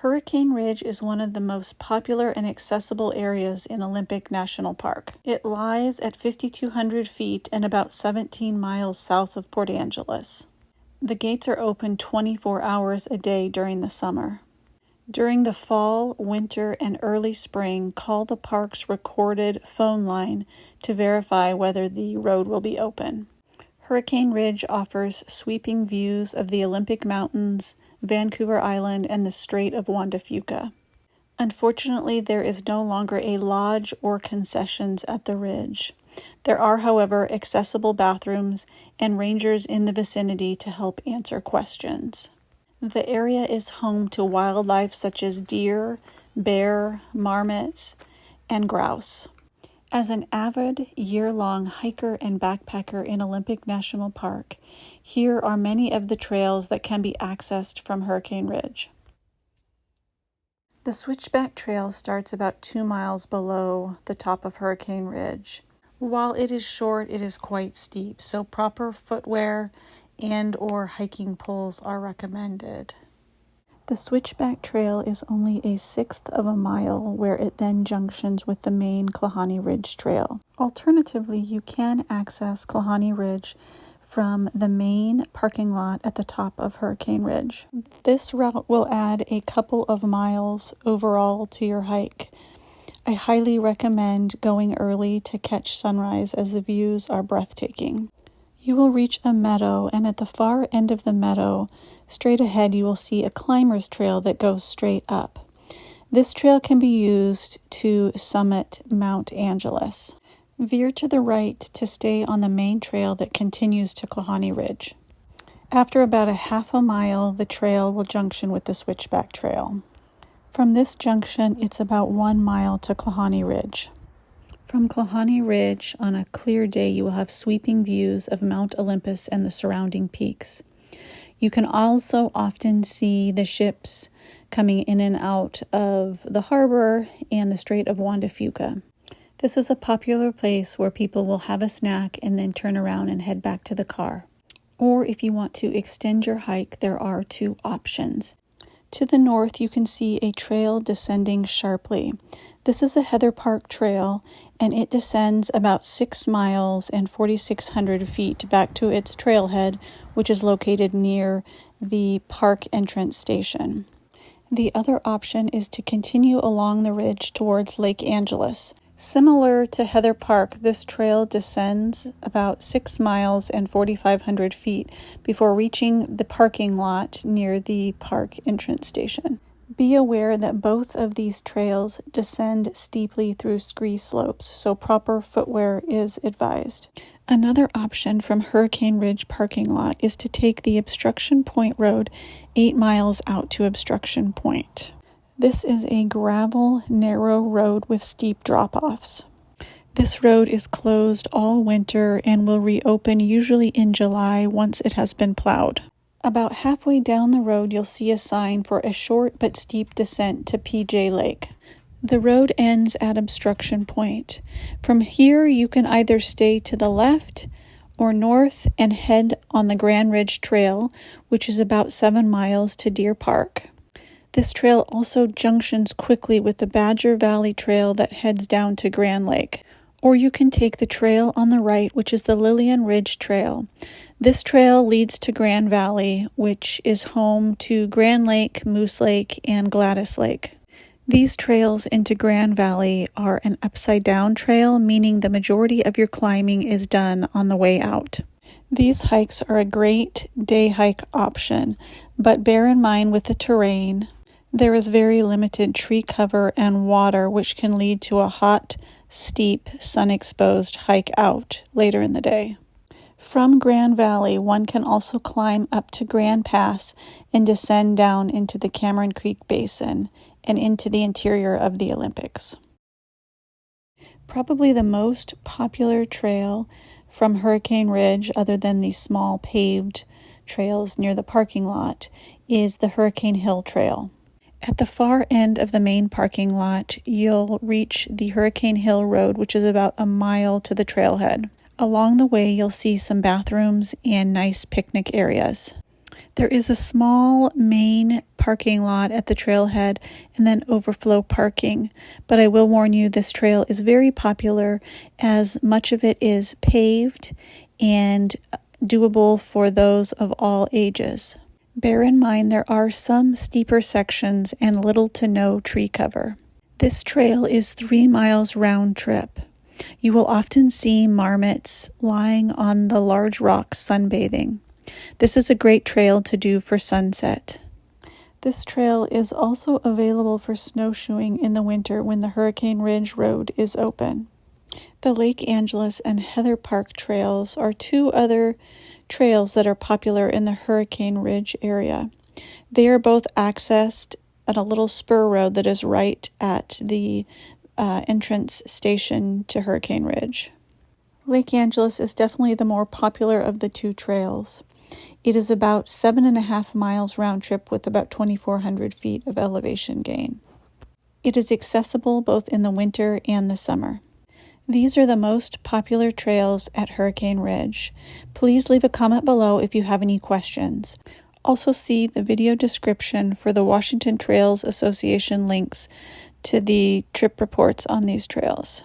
Hurricane Ridge is one of the most popular and accessible areas in Olympic National Park. It lies at 5,200 feet and about 17 miles south of Port Angeles. The gates are open 24 hours a day during the summer. During the fall, winter, and early spring, call the park's recorded phone line to verify whether the road will be open. Hurricane Ridge offers sweeping views of the Olympic Mountains, Vancouver Island, and the Strait of Juan de Fuca. Unfortunately, there is no longer a lodge or concessions at the ridge. There are, however, accessible bathrooms and rangers in the vicinity to help answer questions. The area is home to wildlife such as deer, bear, marmots, and grouse. As an avid, year-long hiker and backpacker in Olympic National Park, here are many of the trails that can be accessed from Hurricane Ridge. The Switchback Trail starts about 2 miles below the top of Hurricane Ridge. While it is short, it is quite steep, so proper footwear and/or hiking poles are recommended. The Switchback Trail is only a sixth of a mile, where it then junctions with the main Klahani Ridge Trail. Alternatively, you can access Klahani Ridge from the main parking lot at the top of Hurricane Ridge. This route will add a couple of miles overall to your hike. I highly recommend going early to catch sunrise, as the views are breathtaking. You will reach a meadow, and at the far end of the meadow, straight ahead, you will see a climber's trail that goes straight up. This trail can be used to summit Mount Angeles. Veer to the right to stay on the main trail that continues to Klahani Ridge. After about a half a mile, the trail will junction with the Switchback Trail. From this junction, it's about 1 mile to Klahani Ridge. From Klahani Ridge, on a clear day, you will have sweeping views of Mount Olympus and the surrounding peaks. You can also often see the ships coming in and out of the harbor and the Strait of Juan de Fuca. This is a popular place where people will have a snack and then turn around and head back to the car. Or if you want to extend your hike, there are 2 options. To the north, you can see a trail descending sharply. This is a Heather Park trail, and it descends about 6 miles and 4,600 feet back to its trailhead, which is located near the park entrance station. The other option is to continue along the ridge towards Lake Angeles. Similar to Heather Park, this trail descends about 6 miles and 4,500 feet before reaching the parking lot near the park entrance station. Be aware that both of these trails descend steeply through scree slopes, so proper footwear is advised. Another option from Hurricane Ridge parking lot is to take the Obstruction Point Road 8 miles out to Obstruction Point. This is a gravel, narrow road with steep drop-offs. This road is closed all winter and will reopen usually in July once it has been plowed. About halfway down the road, you'll see a sign for a short but steep descent to PJ Lake. The road ends at Obstruction Point. From here, you can either stay to the left or north and head on the Grand Ridge Trail, which is about 7 miles to Deer Park. This trail also junctions quickly with the Badger Valley Trail that heads down to Grand Lake. Or you can take the trail on the right, which is the Lillian Ridge Trail. This trail leads to Grand Valley, which is home to Grand Lake, Moose Lake, and Gladys Lake. These trails into Grand Valley are an upside-down trail, meaning the majority of your climbing is done on the way out. These hikes are a great day hike option, but bear in mind with the terrain, there is very limited tree cover and water, which can lead to a hot, steep, sun-exposed hike out later in the day. From Grand Valley, one can also climb up to Grand Pass and descend down into the Cameron Creek Basin and into the interior of the Olympics. Probably the most popular trail from Hurricane Ridge, other than the small paved trails near the parking lot, is the Hurricane Hill Trail. At the far end of the main parking lot, you'll reach the Hurricane Hill Road, which is about a mile to the trailhead. Along the way, you'll see some bathrooms and nice picnic areas. There is a small main parking lot at the trailhead and then overflow parking, but I will warn you this trail is very popular as much of it is paved and doable for those of all ages. Bear in mind there are some steeper sections and little to no tree cover. This trail is 3 miles round trip. You will often see marmots lying on the large rocks sunbathing. This is a great trail to do for sunset. This trail is also available for snowshoeing in the winter when the Hurricane Ridge Road is open. The Lake Angeles and Heather Park trails are 2 other trails that are popular in the Hurricane Ridge area. They are both accessed at a little spur road that is right at the entrance station to Hurricane Ridge. Lake Angeles is definitely the more popular of the 2 trails. It is about 7.5 miles round trip with about 2,400 feet of elevation gain. It is accessible both in the winter and the summer. These are the most popular trails at Hurricane Ridge. Please leave a comment below if you have any questions. Also see the video description for the Washington Trails Association links to the trip reports on these trails.